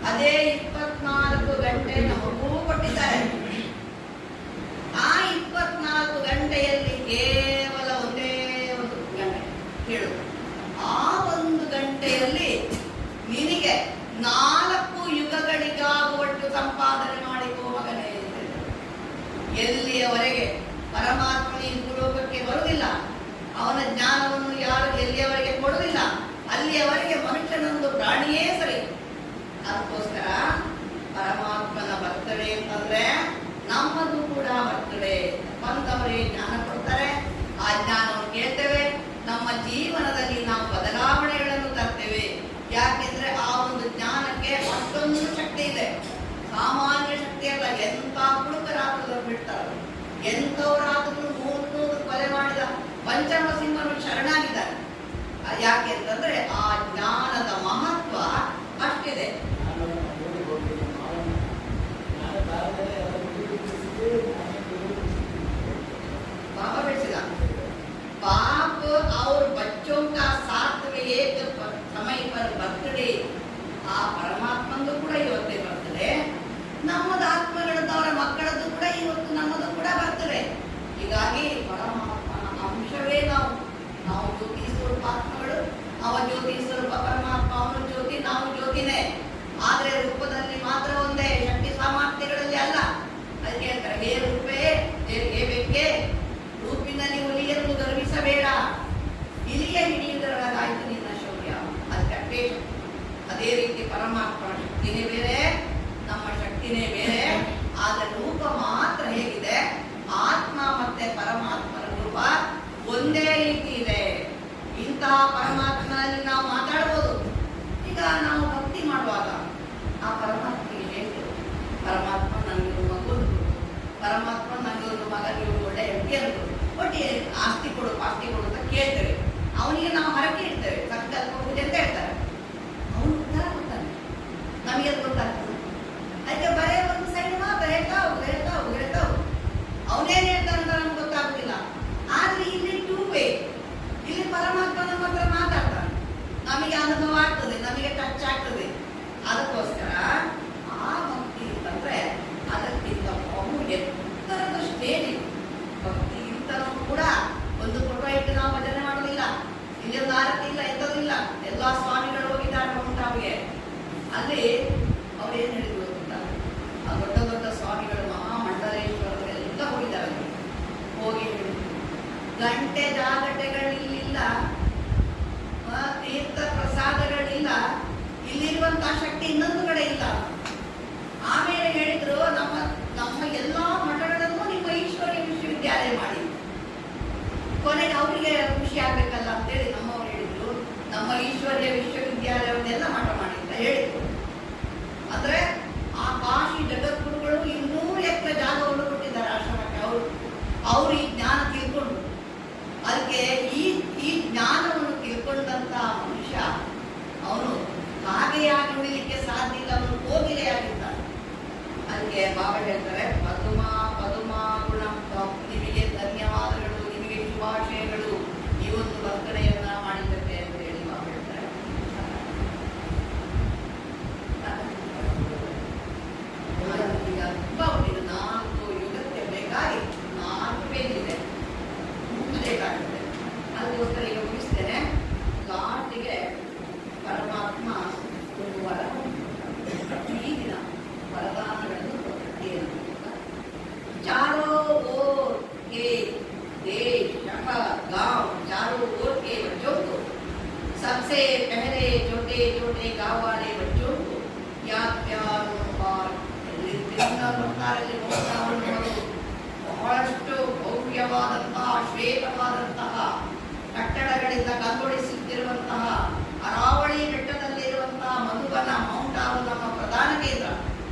ಅದೇ 24 ಗಂಟೆ ನಮಗೂ ಕೊಟ್ಟಿದ್ದಾರೆ. ಆ 24 ಗಂಟೆಯಲ್ಲಿ ಕೇವಲ ಒಂದೇ ಒಂದು ಗಂಟೆ ಹೇಳು. ಆ ಒಂದು ಗಂಟೆಯಲ್ಲಿ ನಿನಗೆ 4 ಯುಗಗಳಿಗಾಗುವ ಸಾಮಾನ್ಯ ಶಕ್ತಿ ಅಲ್ಲ. ಎಂಥ ಕುಡುಕರಾದರೂ ಬಿಡ್ತಾರೆ, ಎಂಥವರಾದರೂ ನೂರು ಕೊಲೆ ಮಾಡಿದ ಪಂಚಮ ಸಿಂಹರು ಶರಣಾಗಿದ್ದಾರೆ. ಯಾಕೆ ಅಂತಂದ್ರೆ ಆ ಜ್ಞಾನದ ಮಹತ್ವ ಅಷ್ಟಿದೆ. बाबा बेचला बाप और बच्चों का साथ में एक समय पर बर्थडे ಆ ಪರಮಾತ್ಮಂದು ಕೂಡ ಇವತ್ತೇ ಬರ್ತದೆ, ನಮ್ಮದು ಆತ್ಮಗಳದ್ದು ಅವರ ಮಕ್ಕಳದ್ದು ಕೂಡ ಇವತ್ತು ನಮ್ಮದು ಕೂಡ ಬರ್ತದೆ. ಹೀಗಾಗಿ ಪರಮಾತ್ಮನ ಅಂಶವೇ ನಾವು ಜ್ಯೋತಿ ಸ್ವರೂಪ ಆತ್ಮಗಳು, ಅವ ಜ್ಯೋತಿ ಸ್ವರೂಪ ಪರಮಾತ್ಮ, ಅವನು ಜ್ಯೋತಿ, ನಾವು ಜ್ಯೋತಿನೇ. ಆದ್ರೆ ರೂಪದಲ್ಲಿ ಮಾತ್ರ ಒಂದೇ, ಶಕ್ತಿ ಸಾಮರ್ಥ್ಯಗಳಲ್ಲಿ ಅಲ್ಲ. ಅದಕ್ಕೆ ಹೇಳ್ತಾರೆ, ಹೇ ರೂಪೇ ಹೇ ಬೆಕ್ಕೆ, ರೂಪಿನಲ್ಲಿ ಹುಲಿಯನ್ನು ಗರ್ವಿಸಬೇಡ, ಇಲಿಯ ಹಿಡಿಯುವುದರೊಳಗಾಯ್ತು ನಿನ್ನ ಶೌರ್ಯ. ಅದಕ್ಕೆ ಅದೇ ರೀತಿ ಪರಮಾತ್ಮನ ಶಕ್ತಿನೇ ಬೇರೆ, ನಮ್ಮ ಶಕ್ತಿನೇ ಬೇರೆ. ಆದ್ರೆ ರೂಪ ಮಾತ್ರ ಹೇಗಿದೆ, ಆತ್ಮ ಮತ್ತೆ ಪರಮಾತ್ಮನ ರೂಪ ಒಂದೇ ರೀತಿ ಇದೆ. ಇಂತಹ ಪರಮಾತ್ಮನಲ್ಲಿ ನಾವು ಮಾತಾಡ್ಬೋದು. ಈಗ ನಾವು ಭಕ್ತಿ ಮಾಡುವಾಗ ಆ ಪರಮಾತ್ಮಗೆ ಹೇಳ್ತೇವೆ, ಪರಮಾತ್ಮ ನನಗೆ ಮಗು, ಪರಮಾತ್ಮ ನನಗೆ ಒಂದು ಮಗ, ನೀವು ಒಳ್ಳೆ ಹೆಂಡತಿ ಅನ್ಬೋದು, ಒಟ್ಟಿಗೆ ಆಸ್ತಿ ಕೊಡು ಪಾಸ್ತಿ ಕೊಡು ಅಂತ ಕೇಳ್ತೇವೆ. ಅವನಿಗೆ ನಾವು ಹರಕೆ ಇಡ್ತೇವೆ, ಸಂಕಲ್ಪ ಪೂಜೆ ಅಂತ ಹೇಳ್ತಾರೆ. ಅವನು ಉದ್ಧಾರ ಕೊಡ್ತಾನೆ, ನಮಗೆ ಅದು ಗೊತ್ತಾಗ್ತದೆ. ಅದಕ್ಕೆ ಬರೇ ಒಂದು ಸೈಡ್ ಮಾತ್ರ ಹೇಳ್ತಾ ಹೋಗುದು ಹೇಳ್ತಾ ಹೋಗುದು ಹೇಳ್ತಾ ಹೋಗುದು, ಅವನೇನು ಹೇಳ್ತಾನೆ ಅಂತ ನಮ್ಗೆ ಗೊತ್ತಾಗುದಿಲ್ಲ. ಆದ್ರೆ ಇಲ್ಲಿ ಟೂ ವೇ, ಇಲ್ಲಿ ಪರಮಾತ್ಮ ನಮ್ಮ ಹತ್ರ ಮಾತಾಡ್ತಾನೆ, ನಮಗೆ ಅನುಭವ ಆಗ್ತದೆ, ನಮಗೆ ಟಚ್ ಆಗ್ತದೆ. ಅದಕ್ಕೋಸ್ಕರ ಆ ಭಕ್ತಿ ಅಂತಂದ್ರೆ ಅದಕ್ಕಿಂತ ಬಹು ಎತ್ತರದ ಸ್ಟೇಜ್ ಇದೆ. ಭಕ್ತಿ ಇಂತನೂ ಕೂಡ ಒಂದು ಫೋಟೋ ಇಟ್ಟು ನಾವು ಭಜನೆ ಮಾಡೋದಿಲ್ಲ, ಇಲ್ಲೊಂದು ಆರತಿ ಇಲ್ಲ, ಎಂಥದಿಲ್ಲ. ಎಲ್ಲ ಸ್ವಾಮಿಗಳು ಹೋಗಿದ್ದಾರೆ ಮೌಂಟಾಬ್ಗೆ. ಅಲ್ಲಿ ಅವ್ರು ಏನು ಹೇಳಿದ್ರು ಅಂತ, ಆ ದೊಡ್ಡ ದೊಡ್ಡ ಸ್ವಾಮಿಗಳು, ಮಹಾಮಂಡಲೇಶ್ವರರು ಎಲ್ಲ ಹೋಗಿದ್ದಾರೆ. ಹೋಗಿ ಹೇಳಿದ್ರು, ಗಂಟೆ ಜಾಗಟೆಗಳಿಲ್ಲ, ತೀರ್ಥ ಪ್ರಸಾದಗಳಿಲ್ಲ, ಇಲ್ಲಿರುವಂತಹ ಶಕ್ತಿ ಇನ್ನೊಂದು ಕಡೆ ಇಲ್ಲ. ಆಮೇಲೆ ಹೇಳಿದ್ರು, ನಮ್ಮ ಎಲ್ಲಾ ಮಠಗಳನ್ನು ನಿಮ್ಮ ಈಶ್ವರ್ಯ ವಿಶ್ವವಿದ್ಯಾಲಯ ಮಾಡಿ. ಕೊನೆಗೆ ಅವರಿಗೆ ಖುಷಿ ಆಗ್ಬೇಕಲ್ಲ ಅಂತೇಳಿ ನಮ್ಮವ್ರು ಹೇಳಿದ್ರು, ನಮ್ಮ ಈಶ್ವರ್ಯ ವಿಶ್ವವಿದ್ಯಾಲಯವನ್ನೆಲ್ಲ ಮಠ ಮಾಡಿ ಅಂತ ಹೇಳಿದ್ರು. ಅಂದ್ರೆ ಆ ಕಾಶಿ ಜಗದ್ಗುರುಗಳು 200 ಎಕರೆ ಜಾಗವನ್ನು ಕೊಟ್ಟಿದ್ದಾರೆ ಆಶ್ರಮಕ್ಕೆ. ಅವರು ಈ ಜ್ಞಾನ ತಿಳ್ಕೊಂಡು, ಅದಕ್ಕೆ ಈ ಜ್ಞಾನವನ್ನು ತಿಳ್ಕೊಂಡಂತ ಮನುಷ್ಯ ಅವನು ಹಾಗೆಯಾಗಿ ಉಳಿಲಿಕ್ಕೆ ಸಾಧ್ಯ ಇಲ್ಲ, ಅವನು ಕೋಗಿಲೆಯಾಗಿದ್ದಾನೆ. ಅದಕ್ಕೆ ಬಾಬಾ ಹೇಳ್ತಾರೆ, ಪದುಮಾ ಗುಣ, ನಿಮಗೆ ಧನ್ಯವಾದಗಳು, ನಿಮಗೆ ಶುಭಾಶಯಗಳು, ಈ ಒಂದು ಬರ್ತಡೆಯನ್ನ ಮಾಡಿದ್ದಕ್ಕೆ ಅಂತ ಹೇಳಿ ಬಾಬಾ ಹೇಳ್ತಾರೆ. ಈಗ ತುಂಬಾ ಉಂಟಿದೆ, 4 ಯುಗಕ್ಕೆ ಬೇಕಾಗಿ 4 ಪೇಜ್ ಇದೆ, ಬೇಕಾಗುತ್ತೆ. ಅದಕ್ಕೋಸ್ಕರ ಈಗ ಮುಗಿಸ್ತೇನೆ. ಲಾಸ್ಟಿಗೆ ಪರಮಾತ್ಮ ಒಂದು ವರ, ಈ ದಿನ ವರದಾನಗಳನ್ನು ಕೊಟ್ಟಿದ್ದೇನೆ. ಚಾರೋ ಓರ್ के देश, शहर, गांव, चारों ओर के बच्चों को, सबसे पहले छोटे छोटे गांव वाले बच्चों को याद प्यार ಬಹಳಷ್ಟು ಭವ್ಯವಾದಂತಹ ಶ್ವೇತವಾದಂತಹ ಕಟ್ಟಡಗಳಿಂದ ಕಂಗೊಳಿಸುತ್ತಿರುವಂತಹ ಅರಾವಳಿ ಬೆಟ್ಟದಲ್ಲಿರುವಂತಹ ಮಧುಬನ, ಮೌಂಟ್ ಆಬು ನಮ್ಮ ಪ್ರಧಾನ ಕೇಂದ್ರ.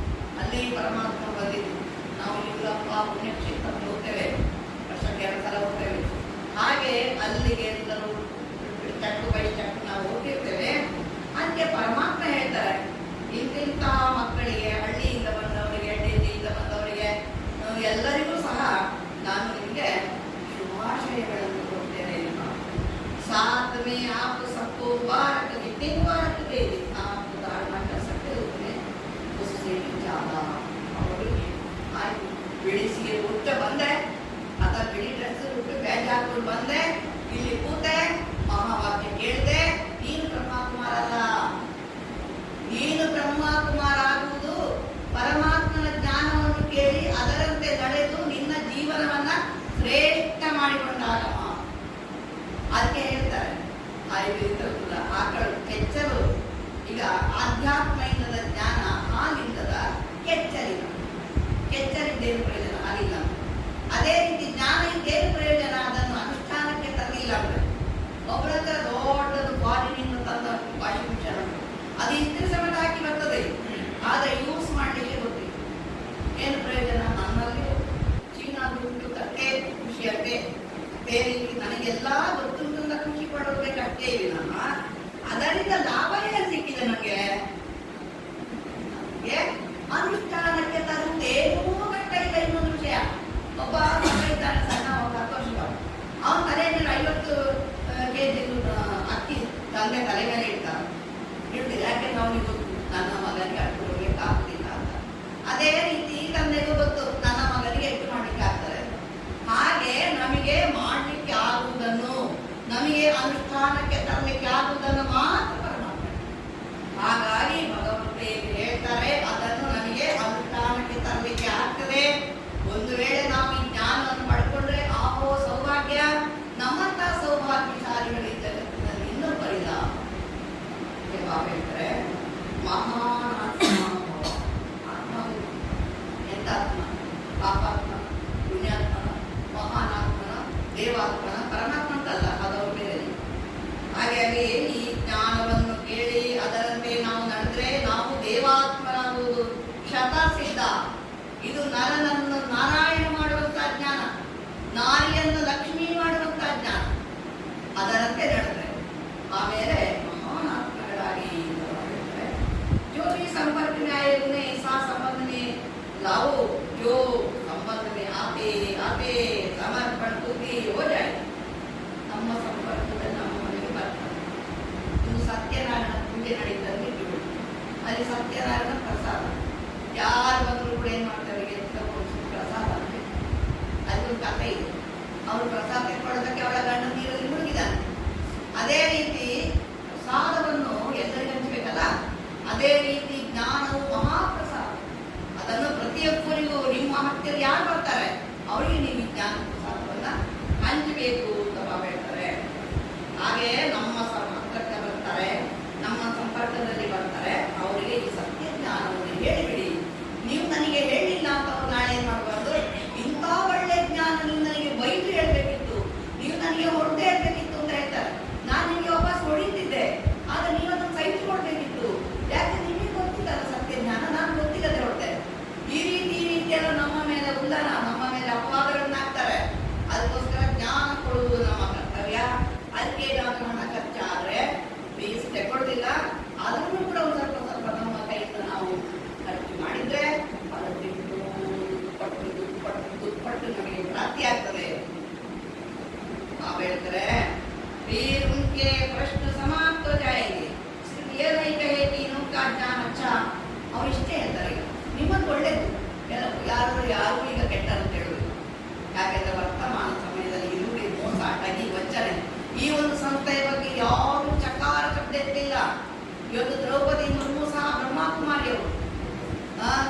ಅಲ್ಲಿ ಪರಮಾತ್ಮ ಬಂದಿದ್ದು. ನಾವು ಯುಗಪ್ಪ ಪುಣ್ಯಕ್ಷೇತ್ರಕ್ಕೆ ಹೋಗ್ತೇವೆ, ವರ್ಷಕ್ಕೆ 2 ಸಲ ಹೋಗ್ತೇವೆ. ಹಾಗೆ ಅಲ್ಲಿಗೆ ಎಲ್ಲರೂ ಚಕ್ಕು ಬೈ ಚಕ್ಕು ನಾವು ಹೋಗಿರ್ತೇವೆ. ಅದಕ್ಕೆ ಪರಮಾತ್ಮ ಹೇಳ್ತಾರೆ, ಇಂತಿಂತಹ ಮಕ್ಕಳಿಗೆ, ಹಳ್ಳಿಯಿಂದ ಬಂದವರಿಗೆ, ಡೆಲ್ಲಿಯಿಂದ ಬಂದವರಿಗೆ, ಎಲ್ಲರಿಗೂ ಸಹ ನಾನು ನಿಮಗೆ ಶುಭಾಶಯಗಳನ್ನು ಕೊಡ್ತೇನೆ. साथ में आप सबको मुबारक, जितने मुबारक दे आपको धारणा कर सकते हो उसमें, उससे भी ज़्यादा. ಅವರಿಗೆ ಆಯ್ತು, ಬಿಳಿ ಸೀರೆ ಉಟ್ಟು ಬಂದೆ ಅಥವಾ ಬಿಳಿ ಡ್ರೆಸ್ ಉಟ್ಟು ಬ್ಯಾಗ್ ಹಾಕೊಂಡು ಬಂದೆ, ಇಲ್ಲಿ ಕೂತೆ ಮಹಾವಾಕ್ಯ ಕೇಳಿದೆ. ನೀನು ಬ್ರಹ್ಮಕುಮಾರ ಅಲ್ಲ, ನೀನು ಬ್ರಹ್ಮಕುಮಾರ ಆಗುವುದು ಪರಮಾತ್ಮನ ಜ್ಞಾನವನ್ನು ಕೇಳಿ ಅದರಂತೆ ನಡೆದು ನಿನ್ನ ಜೀವನವನ್ನ ಶ್ರೇಷ್ಠ ಮಾಡಿಕೊಂಡಾಗ. ಅದಕ್ಕೆ ಹೇಳ್ತಾರೆ, ಆಕಳು ಕೆಚ್ಚಲು. ಈಗ ಆಧ್ಯಾತ್ಮ ಇಲ್ಲದ ಜ್ಞಾನ ಹಾಲಿಲ್ಲದ ಕೆಚ್ಚಲಿಲ್ಲ, ಕೆಚ್ಚಲಿದ್ದೇನು ಪ್ರಯೋಜನ, ಹಾಲಿಲ್ಲ. ಅದೇ ರೀತಿ ಜ್ಞಾನ ಇದ್ದೇನು ಪ್ರಯೋಜನ, ಅದನ್ನು ಅನುಷ್ಠಾನಕ್ಕೆ ತರಲಿಲ್ಲ ಅಂದ್ರೆ. ಒಬ್ಬರ ಹತ್ರ ದೊಡ್ಡದು ಫಾರಿನಿಂದ ತಂದ ವಾಷಿಂಗ್ ಮಿಷನ್, ಅದು ಇಸ್ತ್ರಿ ಸಮೇತ ಹಾಕಿ ಬರ್ತದೆ, ಆದ್ರೆ ಯೂಸ್ ಮಾಡಲಿಕ್ಕೆ ಗೊತ್ತಿಲ್ಲ. ಅನುಷ್ಠಾನಕ್ಕೆ ತರುವುದೇನೂ ಕಷ್ಟ ಇಲ್ಲ. ಇನ್ನೊಂದು ವಿಷಯ, ಒಬ್ಬ ಮಗ ಇದ್ದಾನೆ ಸಣ್ಣ, ಒಬ್ಬ 10 ವರ್ಷದ, ಅವನ ತಲೆ ಮೇಲೆ 50 kg ಅಕ್ಕಿ ತಂದೆ ತಲೆ ಮೇಲೆ ಇಡ್ತಿಲ್ಲ. ಯಾಕೆಂದ್ರೆ ಅವನಿಗೆ ಗೊತ್ತು ನನ್ನ ಮಗನಿಗೆ ಅಷ್ಟು ಕೊಡ್ಲಿಕ್ಕೆ ಆಗ್ತಿಲ್ಲ ಅಂತ. ಅದೇ ರೀತಿ ತಂದೆಗೂ ಗೊತ್ತು ನನ್ನ ಮಗನಿಗೆ ಎಷ್ಟು ಮಾಡ್ಲಿಕ್ಕೆ ಆಗ್ತದೆ. ಹಾಗೆ ನಮಗೆ ಮಾಡ್ಲಿಕ್ಕೆ ಆಗುವುದನ್ನು, ನಮಗೆ ಅನುಷ್ಠಾನಕ್ಕೆ ತರಲಿಕ್ಕೆ ಆಗುವುದನ್ನು ಮಾತ್ರ ಪರಮಾತ್ಮ. ಹಾಗಾಗಿ ಭಗವಂತ ಹೇಳ್ತಾರೆ, ಅದನ್ನು ನಮಗೆ ಅನುಷ್ಠಾನಕ್ಕೆ ತರಲಿಕ್ಕೆ ಆಗ್ತದೆ. ಒಂದು ವೇಳೆ ನಾವು ಈ ಜ್ಞಾನವನ್ನು ಪಡ್ಕೊಂಡ್ರೆ ಆಹೋ ಸೌಭಾಗ್ಯ. ನಮ್ಮಂತ ಸೌಭಾಗ್ಯಶಾಲಿಗಳು ಈ ಜಗತ್ತಿನಲ್ಲಿ ಇನ್ನೂ ಬರಿಲ್ಲ. ಹೇಳ್ತಾರೆ ಮಹಾನ್ ಆತ್ಮ, ಎಂತಾತ್ಮ? ಪಾಪಾತ್ಮ, ಪುಣ್ಯಾತ್ಮನ, ಮಹಾನಾತ್ಮನ, ದೇವಾತ್ಮನ, ಪರಮಾತ್ಮ ಅಂತಲ್ಲ, ಅದವರು ಬೇರೆ. ಹಾಗಾಗಿ ಈ ಜ್ಞಾನವನ್ನು ಕೇಳಿ ಅದರಂತೆ ನಾವು ನಡೆದ್ರೆ ನಾವು ದೇವಾತ್ಮನಾಗುವುದು ಶತಸಿದ್ಧ. ಇದು ನರನನ್ನು ನಾರಾಯಣ ಮಾಡುವಂತಹ ಜ್ಞಾನ, ನಾರಿಯನ್ನು ಲಕ್ಷ್ಮೀ ಮಾಡುವಂತಹ ಜ್ಞಾನ. ಅದರಂತೆ ನಡೆದ್ರೆ ಆಮೇಲೆ ಮಹಾನಾತ್ಮಗಳಾಗಿ जो भी संपर्क में आए उन्हें ऐसा संबंध में लाओ जो संबंध में आते आते समर्पण पूरी हो जाए. ನಮ್ಮ ಸಂಪರ್ಕದಲ್ಲಿ ನಮ್ಮ ಮನೆಗೆ ಬರ್ತಾರೆ. ಇದು ಸತ್ಯನಾರಾಯಣ ಪೂಜೆ ನಡೀತಾರೆ, ಅಲ್ಲಿ ಸತ್ಯನಾರಾಯಣ ಪ್ರಸಾದ. ಯಾರು ಬಂದರೂ ಕೂಡ ಏನ್ ಮಾಡ್ತಾರೆ, ಪ್ರಸಾದ ಅಂದ್ರೆ ಅದೊಂದು ಕಥೆ ಇದೆ. ಅವರು ಪ್ರಸಾದ ಕೊಡೋದಕ್ಕೆ ಅವಳ ಗಂಡ ನೀರಲ್ಲಿ ಮುಳುಗಿದ್ದಾನೆ. ಅದೇ ರೀತಿ ಪ್ರಸಾದವನ್ನು ಎಲ್ಲರಿಗೂ ಹಂಚಬೇಕಲ್ಲ, ಅದೇ ರೀತಿ ಜ್ಞಾನವು ಮಹಾಪ್ರಸಾದ. ಅದನ್ನು ಪ್ರತಿಯೊಬ್ಬರಿಗೂ ನಿಮ್ಮ ಹತ್ತಿರ ಯಾರು ಬರ್ತಾರೆ ಅವರಿಗೆ ನೀವು ಜ್ಞಾನ ಪ್ರಸಾದವನ್ನ ಹಂಚಬೇಕು ಅಂತ ಹೇಳ್ತಾರೆ. ಹಾಗೆ ನಮ್ಮ ಹತ್ರಕ್ಕೆ ಬರ್ತಾರೆ, ನಮ್ಮ ಸಂಪರ್ಕದಲ್ಲಿ ಬರ್ತಾರೆ, ಅವರಿಗೆ ಈ ಸತ್ಯ ಜ್ಞಾನವನ್ನು ಹೇಳಿಬಿಡಿ. ನೀವು ನನಗೆ ಹೇಳಿಲ್ಲ ಅಂತ ಅವ್ರು ನಾಳೆ ಏನ್ ಮಾಡಬಾರ್ದು, ಇಂಥ ಒಳ್ಳೆ ಜ್ಞಾನ ನೀವು ನನಗೆ ಬೈದು ಹೇಳ್ಬೇಕಿತ್ತು, ನೀವು ನನಗೆ ಹೊಡೆದೇ ಹೇಳ್ಬೇಕಿತ್ತು ಅಂತ ಹೇಳ್ತಾರೆ. ನಾನು ನಿಮಗೆ ವಾಪಸ್ ಹೊಡಿತಿದ್ದೆ, ಆದ್ರೆ ನೀವು ಅದನ್ನು ಸಹಿಸಿಕೊಳ್ಬೇಕಿತ್ತು. ಯಾಕೆ ನಿಮಗೆ ಗೊತ್ತಿಲ್ಲಲ್ಲ ಸತ್ಯ ಜ್ಞಾನ, ನಾನು ಗೊತ್ತಿಲ್ಲದೆ ಹೊಡ್ತೇನೆ. ಈ ರೀತಿಯೆಲ್ಲ ನಮ್ಮ ಮೇಲೆ ಉಲ್ಲನ, ನಮ್ಮ ಮೇಲೆ ಅಪವಾದಗಳನ್ನ ಹಾಕ್ತಾರೆ. ಅದಕ್ಕೋಸ್ಕರ ಜ್ಞಾನ ಕೊಡುವುದು ನಮ್ಮ ಕರ್ತವ್ಯ. ಅದಕ್ಕೆ ನಾವು ಹಣ ಖರ್ಚಾದ್ರೆ ಫೀಸ್ ತಗೊಳ್ಳೋದಿಲ್ಲ, ಅದನ್ನು ಕೂಡ ಒಂದು ಸ್ವಲ್ಪ ಸ್ವಲ್ಪ ನಮ್ಮ ಕೈಯಿಂದ ನಾವು ಖರ್ಚು ಮಾಡಿದ್ರೆ ಅದಕ್ಕೆ ದುಪ್ಪಟ್ಟು ನಮಗೆ ಪ್ರಾಪ್ತಿ ಆಗ್ತದೆ. ನಾವು ಹೇಳ್ತಾರೆ फिर उनके प्रश्न समाप्त हो जाएंगे. सिर्फ ये नहीं कहे कि इनका ज्ञान अच्छा. ಅವ್ರು ಇಷ್ಟೇ ಹೇಳ್ತಾರೆ, ನಿಮ್ಮದು ಒಳ್ಳೇದು, ಯಾರು ಈಗ ಕೆಟ್ಟ ಅಂತ ಹೇಳುವುದು. ಯಾಕೆಂದ್ರೆ ವರ್ತಮಾನ ಸಮಯದಲ್ಲಿ ಇರುಳಿ, ಮೋಸ, ಟಗಿ, ವಂಚನೆ, ಈ ಒಂದು ಸಂಸ್ಥೆಯ ಬಗ್ಗೆ ಯಾರು ಚಕಾರ ಶಬ್ದ ಎತ್ತಿಲ್ಲ. ಇವತ್ತು ದ್ರೌಪದಿ ಮುರ್ಮು ಸಹ ಬ್ರಹ್ಮಕುಮಾರಿಯವರು,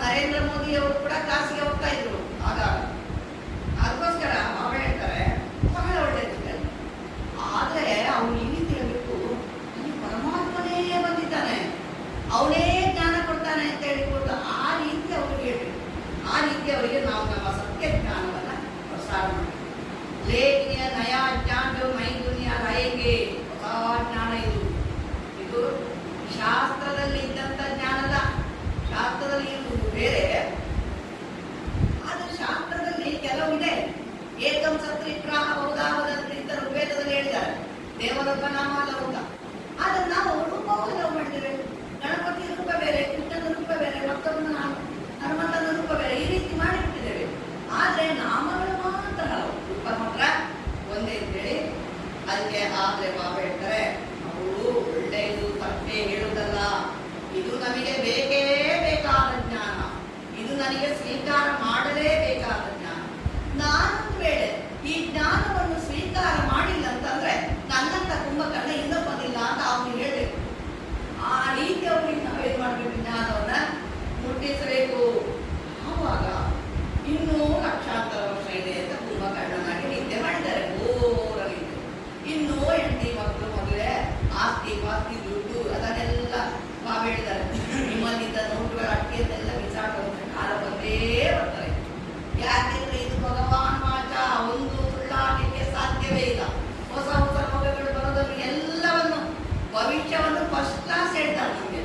ನರೇಂದ್ರ ಮೋದಿ ಅವರು ಕೂಡ ಕ್ಲಾಸಿಗೆ ಹೋಗ್ತಾ ಇದ್ರು ಆಗ. ಅದಕ್ಕೋಸ್ಕರ ಅವ್ರು ಹೇಳ್ತಾರೆ ಬಹಳ ಒಳ್ಳೆಯದು. ಆದ್ರೆ ಅವ್ನು ಇಲ್ಲಿ ತಿಳಬೇಕು, ಅಲ್ಲಿ ಪರಮಾತ್ಮನೇ ಬಂದಿದ್ದಾನೆ, ಅವನೇ ಜ್ಞಾನ ಕೊಡ್ತಾನೆ ಅಂತ ಹೇಳಿಕೊಟ್ಟು ಆ ರೀತಿ ಅವ್ರಿಗೆ ಹೇಳ್ಬೇಕು. ಆ ರೀತಿ ಅವರಿಗೆ ನಾವು ನಮ್ಮ ಸತ್ಯ ಜ್ಞಾನವನ್ನ ಪ್ರಸಾರ ಮಾಡಬೇಕು. ಲೇಖನಿಯ ನಯಾ ಜ್ಞಾನ ಮೈ ದುನಿಯಾ ಲಯಗೆ ಹೊಸ ಜ್ಞಾನ ಇದು. ಇದು ಶಾಸ್ತ್ರದಲ್ಲಿ ಇದ್ದಂತ ಜ್ಞಾನದ, ಶಾಸ್ತ್ರದಲ್ಲಿ ಇರುವುದು ಬೇರೆ. ಆದ್ರೆ ಶಾಸ್ತ್ರದಲ್ಲಿ ಕೆಲವು ಇದೆ. ಏಕಂ ಸತ್ರಿಗ್ರಹ ಬಹುಧಾವದಂತೆ ಅಂತ ಋಗ್ವೇದದಲ್ಲಿ ಹೇಳಿದ್ದಾರೆ. ದೇವರೊಬ್ಬ ನಾಮ ಲೌಕ. ಆದ್ರೆ ನಾವು ರೂಪವನ್ನು ಲವ್ ಮಾಡಿದ್ದೇವೆ. ಗಣಪತಿ ರೂಪ ಬೇರೆ, ಕೃಷ್ಣನ ರೂಪ ಬೇರೆ, ಮತ್ತೊಂದು ಹನುಮಂತನ ರೂಪ ಬೇರೆ, ಈ ರೀತಿ ಮಾಡಿಬಿಟ್ಟಿದ್ದೇವೆ. ಆದ್ರೆ ನಾಮಗಳು ಮಾತ್ರ ಹಲವು, ರೂಪ ಮಾತ್ರ ಒಂದೇ ಅಂತೇಳಿ. ಅದಕ್ಕೆ ಆದ್ರೆ ಬಾಬಾ ಹೇಳ್ತಾರೆ, ಅವರು ಒಳ್ಳೆಯದು ತಪ್ಪೇ ಹೇಳುವುದಲ್ಲ, ಇದು ನಮಗೆ ಬೇಕೇ ಬೇಕಾದ ಜ್ಞಾನ, ಇದು ನನಗೆ ಸ್ವೀಕಾರ ಮಾಡಲೇಬೇಕಾದ ಜ್ಞಾನ. ನಾನೊಂದು ವೇಳೆ ಈ ಜ್ಞಾನವನ್ನು ಸ್ವೀಕಾರ ಮಾಡಿಲ್ಲ ಅಂತಂದ್ರೆ ನನ್ನಂತ ಕುಂಭಕರ್ಣ ಇನ್ನೊಬ್ಬನಿಲ್ಲ ಅಂತ ಅವ್ರಿಗೆ ಹೇಳ್ಬೇಕು. ಆ ರೀತಿ ಅವ್ರಿಗೆ ನಾವು ಏನ್ ಮಾಡ್ಬೇಕು, ಜ್ಞಾನವನ್ನ ಮುಟ್ಟಿಸಬೇಕು. ಆವಾಗ ಇನ್ನೂ ಲಕ್ಷಾಂತರ ವರ್ಷ ಇದೆ ಅಂತ ಕುಂಭಕರ್ಣನಾಗಿ ನಿದ್ದೆ ಮಾಡಿದ್ದಾರೆ, ಬೋರಾಗಿದ್ದು. ಇನ್ನೂ ಹೆಂಡತಿ ಮಕ್ಕಳು, ಮದುವೆ, ಆಸ್ತಿ ಪಾಸ್ತಿ, ದುಡ್ಡು ಅದನ್ನೆಲ್ಲ ಬಾಬಾ ಹೇಳಿದ್ದಾರೆ. ನಿಮ್ಮಲ್ಲಿದ್ದ ನೋಟುಗಳ ಅಟ್ಟಿಯನ್ನೆಲ್ಲ ಬಿಸಾಡುವಂತ ಕಾಲ ಬಂದೇ ಬರ್ತಾರೆ. ಯಾಕೆಂದ್ರೆ ಇದು ಭಗವಾನ್ ವಾಚ, ಒಂದು ಸುಳ್ಳಾಗಲಿಕ್ಕೆ ಸಾಧ್ಯವೇ ಇಲ್ಲ. ಹೊಸ ಹೊಸ ರೋಗಗಳು ಬರೋದನ್ನು ಎಲ್ಲವನ್ನು ಭವಿಷ್ಯವನ್ನು ಫಸ್ಟ್ ಕ್ಲಾಸ್ ಹೇಳ್ತಾರೆ ನಮಗೆ.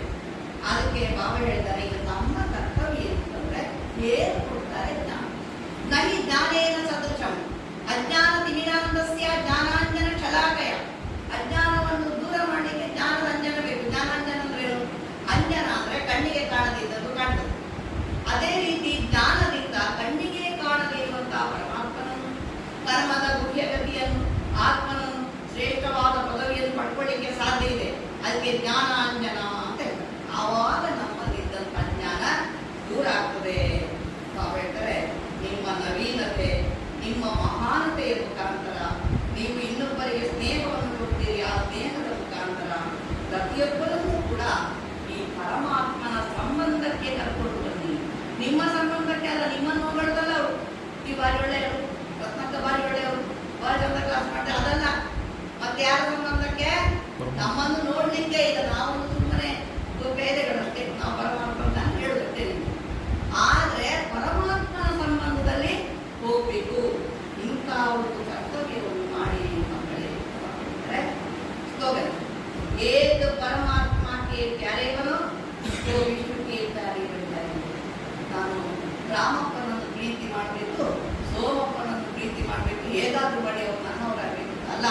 ಅದಕ್ಕೆ ಬಾಬಾ ಹೇಳ್ತಾರೆ, ಈಗ ನಮ್ಮ ಕರ್ತವ್ಯ ಅಂತಂದ್ರೆ ಏನು ಕೊಡ್ತಾರೆ ಜ್ಞಾನ. ನಹಿ ಜ್ಞಾನೇನ ಸದೃಶಂ ಅಜ್ಞಾನ ತಿಮಿರಾಂಧಸ್ಯ ಜ್ಞಾನಾಂಜನ ಶಲಾಕಯ. ಅಜ್ಞಾನವನ್ನು ದೂರ ಮಾಡಲಿಕ್ಕೆ ಜ್ಞಾನದ ಅಂಜನ ಬೇಕು. ಜ್ಞಾನಾಂಜನ ಅಂದ್ರೆ ಏನು? ಅಂಜನ ಅಂದ್ರೆ ಕಣ್ಣಿಗೆ ಕಾಣದಿದ್ದದ್ದು ಕಾಣ್ತದೆ, ಅದಕ್ಕೆ ಜ್ಞಾನಾಂಜನ ಅಂತ ಹೇಳ್ತಾರೆ. ಆವಾಗ ನಮ್ಮಲ್ಲಿದ್ದಂಥ ಜ್ಞಾನ ದೂರ ಆಗ್ತದೆ. ನಾವು ಹೇಳ್ತಾರೆ ನಿಮ್ಮ ನವೀನತೆ, ನಿಮ್ಮ ಮಹಾನತೆಯ ಮುಖಾಂತರ ನೀವು ಇನ್ನೊಬ್ಬರಿಗೆ ಸ್ನೇಹವನ್ನು ಕೊಡ್ತೀರಿ. ಆ ಸ್ನೇಹದ ಮುಖಾಂತರ ಪ್ರತಿಯೊಬ್ಬರನ್ನೂ ಕೂಡ ಈ ಪರಮಾತ್ಮನ ಸಂಬಂಧಕ್ಕೆ ಕರ್ಕೊಂಡು ಬನ್ನಿ. ನಿಮ್ಮ ಸಂಬಂಧಕ್ಕೆ ಅಲ್ಲ, ನಿಮ್ಮನ್ನು ಹೊಗಳದಲ್ಲ ಅವರು. ಈ ಬಾರಿ ಒಳ್ಳೆಯವರು, ರತ್ನಕ್ಕ ಬಾರಿ ಒಳ್ಳೆಯವರು, ಬಾರಿ ಚಂದ ಕ್ಲಾಸ್ ಮಾಡ್ತಾರೆ, ಅದಲ್ಲ. ಮತ್ತೆ ಯಾರ ಸಂಬಂಧಕ್ಕೆ? ನಮ್ಮನ್ನು ನೋಡ್ಲಿಕ್ಕೆ. ಈಗ ನಾವು ಸುಮ್ಮನೆ ಬೇರೆಗಳಷ್ಟೇ, ನಾವು ಪರಮಾತ್ಮನ ಹೇಳುತ್ತೇವೆ. ಆದ್ರೆ ಪರಮಾತ್ಮನ ಸಂಬಂಧದಲ್ಲಿ ಹೋಗ್ಬೇಕು. ಇಂಥ ಒಂದು ಕರ್ತವ್ಯವನ್ನು ಮಾಡಿ ಮಕ್ಕಳೇ. ಏಕ ಪರಮಾತ್ಮಕ್ಕೆ ಪ್ಯಾರೆ ಬರೋ ವಿಷ್ಣುಕ್ಕೆ ಪ್ಯಾರೆ ಬರೀತಾರೆ. ನಾನು ರಾಮಪ್ಪನನ್ನು ಪ್ರೀತಿ ಮಾಡಬೇಕು, ಸೋಮಪ್ಪನನ್ನು ಪ್ರೀತಿ ಮಾಡಬೇಕು, ಹೇಗಾದ್ರೂ ಮಾಡಿ ಅವ್ರು ನನ್ನವರಾಗಬೇಕು ಅಲ್ಲ.